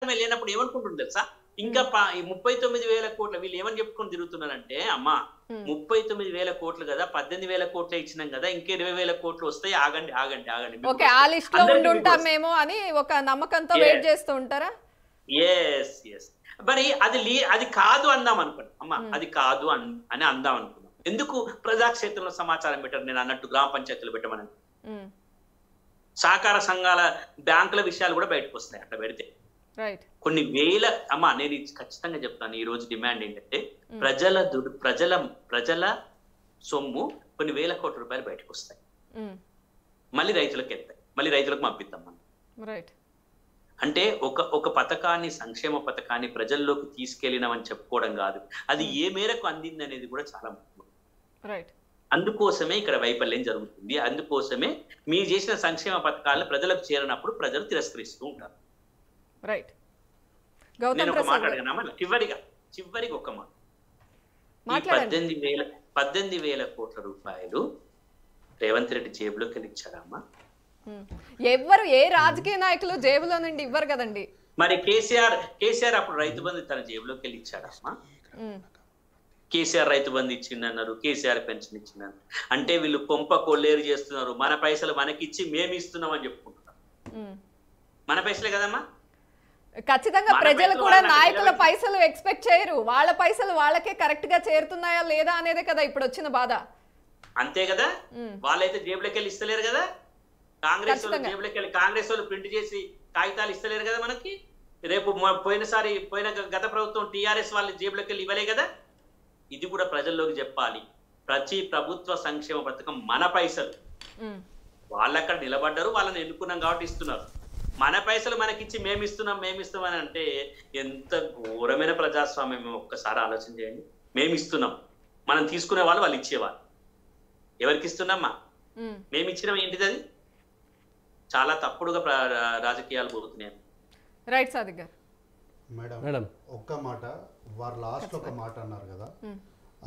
అధికారమే లేనప్పుడు ఏమనుకుంటుంది తెలుసా? ఇంకా 39,000 కోట్ల వీళ్ళు ఏమని చెప్పుకొని తిరుగుతున్నారంటే, అమ్మా 39,000 కోట్లు కదా, 18,000 కోట్లే ఇచ్చినాం కదా, ఇంకా 20,000 కోట్లు వస్తాయి, ఆగండి ఆగండి ఆగండి, ఓకే ఆ లిస్ట్ లో ఉంటామేమో అని ఒక నమ్మకంతో వెయిట్ చేస్తూ ఉంటారా? Yes yes. మరి అది కాదు అందాం అనుకున్నాం అమ్మా, అది కాదు అని అందాం అనుకున్నాం. ఎందుకు ప్రజాక్షేత్రంలో సమాచారం పెట్టారు? నేను అన్నట్టు గ్రామ పంచాయతీలు పెట్టమని, సహకార సంఘాల బ్యాంకుల విషయాలు కూడా బయటకు వస్తాయి అట్లా పెడితే. కొన్ని వేల అమ్మా, నేను ఖచ్చితంగా చెప్తాను, ఈ రోజు డిమాండ్ ఏంటంటే ప్రజల సొమ్ము కొన్ని వేల కోట్ల రూపాయలు బయటకు వస్తాయి, మళ్ళీ రైతులకు వెళ్తాయి, మళ్ళీ రైతులకు పంపిద్దాం మనం. అంటే ఒక పథకాన్ని, సంక్షేమ పథకాన్ని ప్రజల్లోకి తీసుకెళ్ళినామని చెప్పుకోవడం కాదు, అది ఏ మేరకు అందింది అనేది కూడా చాలా ముఖ్యం. అందుకోసమే ఇక్కడ వైఫల్యం జరుగుతుంది. అందుకోసమే మీరు చేసిన సంక్షేమ పథకాలను ప్రజలకు చేరినప్పుడు ప్రజలు తిరస్కరిస్తూ ఉంటారు. నేను ఒక మాట అడిగినామా, చివరికి ఒక మాట, 18,000 కోట్ల రూపాయలు రేవంత్ రెడ్డి జేబులోకి వెళ్ళి ఇచ్చాడమ్మా? ఎవరు, ఏ రాజకీయ నాయకులు జేబులో నుండి ఇవ్వరు కదండి. మరి కేసీఆర్ అప్పుడు రైతు బంధు తన జేబులోకి వెళ్ళి ఇచ్చాడమ్మా? కేసీఆర్ రైతు బంధు ఇచ్చిందన్నారు, కేసీఆర్ పెన్షన్ ఇచ్చిందన్నారు. అంటే వీళ్ళు కొంప కొల్లేరు చేస్తున్నారు, మన పైసలు మనకిచ్చి మేము ఇస్తున్నాం అని చెప్పుకుంటున్నారు. మన పైసలే కదమ్మా. ఖచ్చితంగా ప్రజలు కూడా నాయకుల పైసలు ఎక్స్పెక్ట్ చేయరు, వాళ్ళ పైసలు వాళ్ళకే కరెక్ట్ గా చేరుతున్నాయా లేదా అనేదే కదా ఇప్పుడు వచ్చిన బాధ. అంతే కదా, వాళ్ళైతే జేబులోకి వెళ్ళి ఇస్తలేరు కదా, కాంగ్రెస్ వాళ్ళు జేబులోకి వెళ్ళి కాంగ్రెస్ వాళ్ళు ప్రింట్ చేసి కాగితాలు ఇస్తలేరు కదా మనకి. రేపు పోయిన గత ప్రభుత్వం టీఆర్ఎస్ వాళ్ళ జేబులోకి వెళ్ళి ఇవ్వలే కదా. ఇది కూడా ప్రజల్లోకి చెప్పాలి. ప్రతి ప్రభుత్వ సంక్షేమ పథకం మన పైసలు, వాళ్ళు అక్కడ నిలబడ్డారు, వాళ్ళని ఎన్నుకున్నాం కాబట్టి ఇస్తున్నారు. మన పైసలు మనకిచ్చి మేమిస్తామని అంటే ఎంత ఘోరమైన ప్రజాస్వామ్యం. ఒక్కసారి ఆలోచన చేయండి. మేమిస్తున్నాం, మనం తీసుకునే వాళ్ళు ఇచ్చేవాళ్ళు. ఎవరికి ఇస్తున్నామ్మా? మేమిచ్చినాం ఏంటిది? అది చాలా తప్పుడుగా రాజకీయాలు పోతున్నాయి. రైట్ సాదిక్ గారు. మేడం ఒక్క మాట, వారు లాస్ట్ ఒక మాట అన్నారు కదా,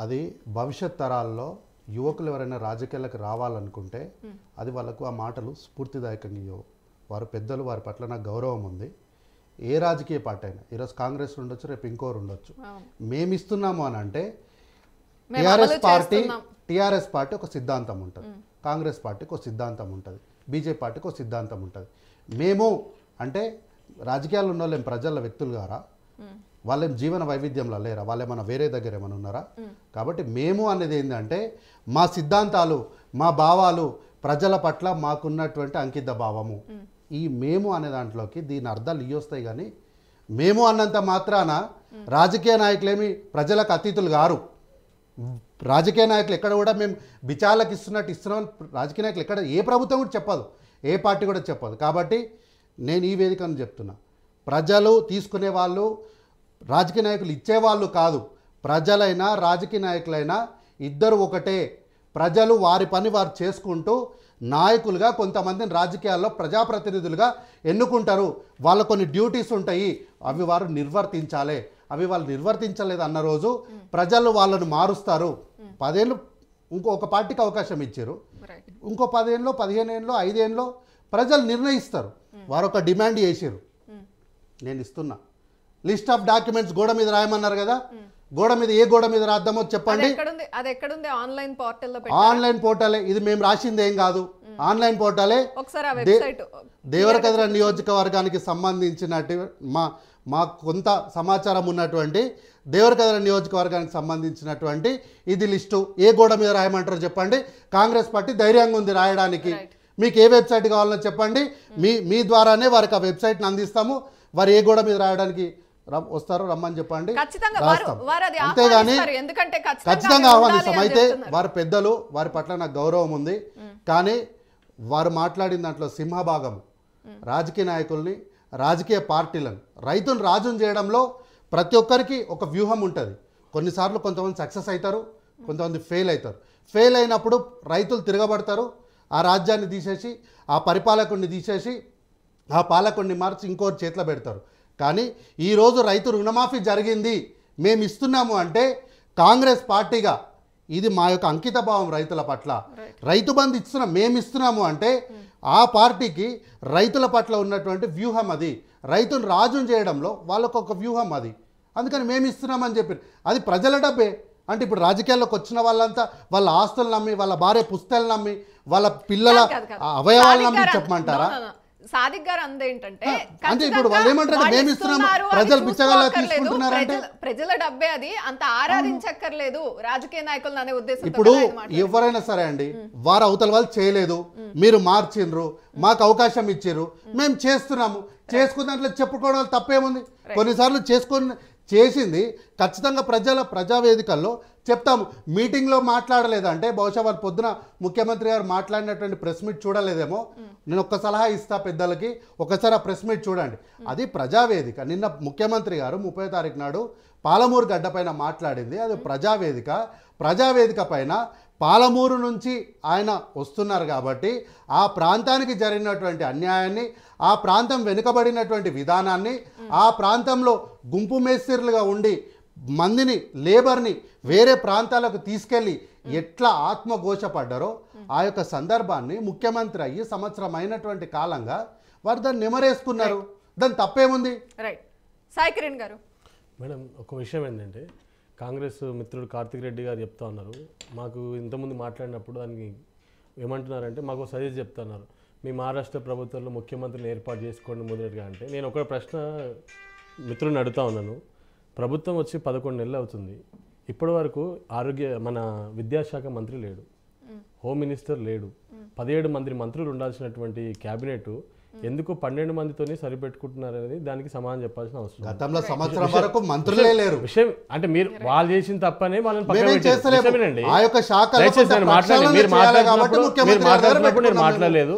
అది భవిష్యత్ తరాల్లో యువకులు ఎవరైనా రాజకీయాలకు రావాలనుకుంటే అది వాళ్ళకు ఆ మాటలు స్ఫూర్తిదాయకంగా ఇవ్వవు. వారు పెద్దలు, వారి పట్ల నాకు గౌరవం ఉంది. ఏ రాజకీయ పార్టీ అయినా, ఈరోజు కాంగ్రెస్ ఉండొచ్చు, రేపు ఇంకోరు ఉండొచ్చు, మేము ఇస్తున్నాము అని అంటే టీఆర్ఎస్ పార్టీ ఒక సిద్ధాంతం ఉంటుంది, కాంగ్రెస్ పార్టీకి ఒక సిద్ధాంతం ఉంటుంది, బీజేపీ పార్టీకి ఒక సిద్ధాంతం ఉంటుంది. మేము అంటే రాజకీయాలు ఉన్న వాళ్ళేం ప్రజల వ్యక్తులు గారా? వాళ్ళేం జీవన వైవిధ్యంలో లేరా? వాళ్ళేమన్నా వేరే దగ్గర ఏమైనా ఉన్నారా? కాబట్టి మేము అనేది ఏంటంటే మా సిద్ధాంతాలు, మా భావాలు, ప్రజల పట్ల మాకున్నటువంటి అంకిత భావము. ఈ మేము అనే దాంట్లోకి దీని అర్థాలు ఇయ్యొస్తాయి. కానీ మేము అన్నంత మాత్రాన రాజకీయ నాయకులేమి ప్రజలకు అతిథులు గారు. రాజకీయ నాయకులు ఎక్కడ కూడా మేము బిచాలకు ఇస్తున్నాం రాజకీయ నాయకులు ఎక్కడ, ఏ ప్రభుత్వం కూడా చెప్పదు, ఏ పార్టీ కూడా చెప్పదు. కాబట్టి నేను ఈ వేదికను చెప్తున్నా, ప్రజలు తీసుకునే వాళ్ళు రాజకీయ నాయకులు ఇచ్చేవాళ్ళు కాదు. ప్రజలైనా రాజకీయ నాయకులైనా ఇద్దరు ఒకటే. ప్రజలు వారి పని వారు చేసుకుంటూ నాయకులుగా కొంతమందిని రాజకీయాల్లో ప్రజాప్రతినిధులుగా ఎన్నుకుంటారు. వాళ్ళ కొన్ని డ్యూటీస్ ఉంటాయి, అవి వారు నిర్వర్తించాలి. అవి వాళ్ళు నిర్వర్తించలేదు అన్న రోజు ప్రజలు వాళ్ళను మారుస్తారు. 10 ఏళ్ళు ఇంకొక పార్టీకి అవకాశం ఇచ్చారు, ఇంకో 10 ఏళ్ళు 15 ఏళ్ళు 5 ఏళ్ళు ప్రజలు నిర్ణయిస్తారు. వారు ఒక డిమాండ్ చేసారు, నేను ఇస్తున్నా. లిస్ట్ ఆఫ్ డాక్యుమెంట్స్ గోడ మీద రాయమన్నారు కదా, గోడ మీద ఏ గోడ మీద రాద్దామో చెప్పండి. ఆన్లైన్ పోర్టలే ఇది, మేము రాసింది ఏం కాదు, ఆన్లైన్ పోర్టలే. దేవరకద్ర నియోజకవర్గానికి సంబంధించినట్టు మా కొంత సమాచారం ఉన్నటువంటి దేవరకద్ర నియోజకవర్గానికి సంబంధించినటువంటి ఇది లిస్టు. ఏ గోడ మీద రాయమంటారో చెప్పండి. కాంగ్రెస్ పార్టీ ధైర్యంగా ఉంది రాయడానికి. మీకు ఏ వెబ్సైట్ కావాలో చెప్పండి, మీ ద్వారానే వారికి ఆ వెబ్సైట్ని అందిస్తాము. వారు ఏ గోడ మీద రాయడానికి వస్తారో రమ్మని చెప్పండి, అంతేగాని ఖచ్చితంగా ఆహ్వానిస్తాం. అయితే వారి పెద్దలు, వారి పట్ల నాకు గౌరవం ఉంది. కానీ వారు మాట్లాడిన దాంట్లో సింహభాగం రాజకీయ నాయకుల్ని, రాజకీయ పార్టీలను, రైతును రాజును చేయడంలో ప్రతి ఒక్కరికి ఒక వ్యూహం ఉంటుంది. కొన్నిసార్లు కొంతమంది సక్సెస్ అవుతారు, కొంతమంది ఫెయిల్ అవుతారు. ఫెయిల్ అయినప్పుడు రైతులు తిరగబడతారు, ఆ రాజ్యాన్ని తీసేసి, ఆ పరిపాలకుడిని తీసేసి, ఆ పాలకుడిని మార్చి ఇంకోటి చేతిలో పెడతారు. కానీ ఈరోజు రైతు రుణమాఫీ జరిగింది, మేము ఇస్తున్నాము అంటే కాంగ్రెస్ పార్టీగా ఇది మా యొక్క అంకిత భావం రైతుల పట్ల. రైతు బంధు ఇస్తున్నాం, మేము ఇస్తున్నాము అంటే ఆ పార్టీకి రైతుల పట్ల ఉన్నటువంటి వ్యూహం అది, రైతును రాజును చేయడంలో వాళ్ళకు ఒక వ్యూహం అది. అందుకని మేము ఇస్తున్నామని చెప్పి అది ప్రజల డబ్బే. అంటే ఇప్పుడు రాజకీయాల్లోకి వచ్చిన వాళ్ళంతా వాళ్ళ ఆస్తులు నమ్మి, వాళ్ళ భార్య పుస్తకాలు నమ్మి, వాళ్ళ పిల్లల అవయవాలు నమ్మి చెప్పమంటారా? సాదిక్ గారు అందేంటంటే అంటే ఇప్పుడు వాళ్ళు ఏమంటారు, మేము ఇస్తున్నాము, ప్రజలు పిచ్చగల్లా తీసుకుంటున్నారంటే ప్రజల డబ్బే అది, అంత ఆరాధించక్కర్లేదు రాజకీయ నాయకులను అనే ఉద్దేశం. ఇప్పుడు ఎవరైనా సరే అండి, వారు అవతల వాళ్ళు చేయలేదు, మీరు మార్చిండ్రు, మాకు అవకాశం ఇచ్చిర్రు, మేము చేస్తున్నాము, చేసుకున్న దాంట్లో చెప్పుకోవడం తప్పేముంది? కొన్నిసార్లు చేసింది ఖచ్చితంగా ప్రజావేదికల్లో చెప్తాము. మీటింగ్లో మాట్లాడలేదంటే బహుశా వారు పొద్దున ముఖ్యమంత్రి గారు మాట్లాడినటువంటి ప్రెస్ మీట్ చూడలేదేమో. నేను ఒక్క సలహా ఇస్తా పెద్దలకి, ఒకసారి ఆ ప్రెస్ మీట్ చూడండి. అది ప్రజావేదిక. నిన్న ముఖ్యమంత్రి గారు 30వ తారీఖు నాడు పాలమూరు గడ్డ పైన మాట్లాడింది, అది ప్రజావేదిక. ప్రజావేదిక పైన పాలమూరు నుంచి ఆయన వస్తున్నారు కాబట్టి ఆ ప్రాంతానికి జరిగినటువంటి అన్యాయాన్ని, ఆ ప్రాంతం వెనుకబడినటువంటి విధానాన్ని, ఆ ప్రాంతంలో గుంపు మేస్త్రీలుగా ఉండి మందిని, లేబర్ని వేరే ప్రాంతాలకు తీసుకెళ్ళి ఎట్లా ఆత్మఘోషపడ్డారో ఆ యొక్క సందర్భాన్ని ముఖ్యమంత్రి అయ్యి సంవత్సరం అయినటువంటి కాలంగా వారు దాన్ని నెమరేసుకున్నారు. దాని తప్పేముంది? రైట్. సాయి కిరణ్ గారు. మేడం, ఒక విషయం ఏంటంటే కాంగ్రెస్ మిత్రుడు కార్తిక్ రెడ్డి గారు చెప్తా ఉన్నారు, మాకు ఇంతకుముందు మాట్లాడినప్పుడు దానికి ఏమంటున్నారంటే మాకు సజెస్ట్ చెప్తున్నారు, మీ మహారాష్ట్ర ప్రభుత్వంలో ముఖ్యమంత్రిని ఏర్పాటు చేసుకోండి మొదటిగా. అంటే నేను ఒక ప్రశ్న మిత్రుడిని అడుగుతా ఉన్నాను. ప్రభుత్వం వచ్చి 11 నెలలు అవుతుంది, ఇప్పటి వరకు మన విద్యాశాఖ మంత్రి లేడు, హోమ్ మినిస్టర్ లేడు, 17 మంది మంత్రులు ఉండాల్సినటువంటి క్యాబినెట్ ఎందుకు 12 మందితోనే సరిపెట్టుకుంటున్నారు అనేది దానికి సమాధానం చెప్పాల్సిన అవసరం. గతంలో సంవత్సరం వరకు మంత్రులే లేరు. విషయం అంటే మీరు వాళ్ళు చేసిన తప్పనే వాళ్ళని మాట్లాడలేదు.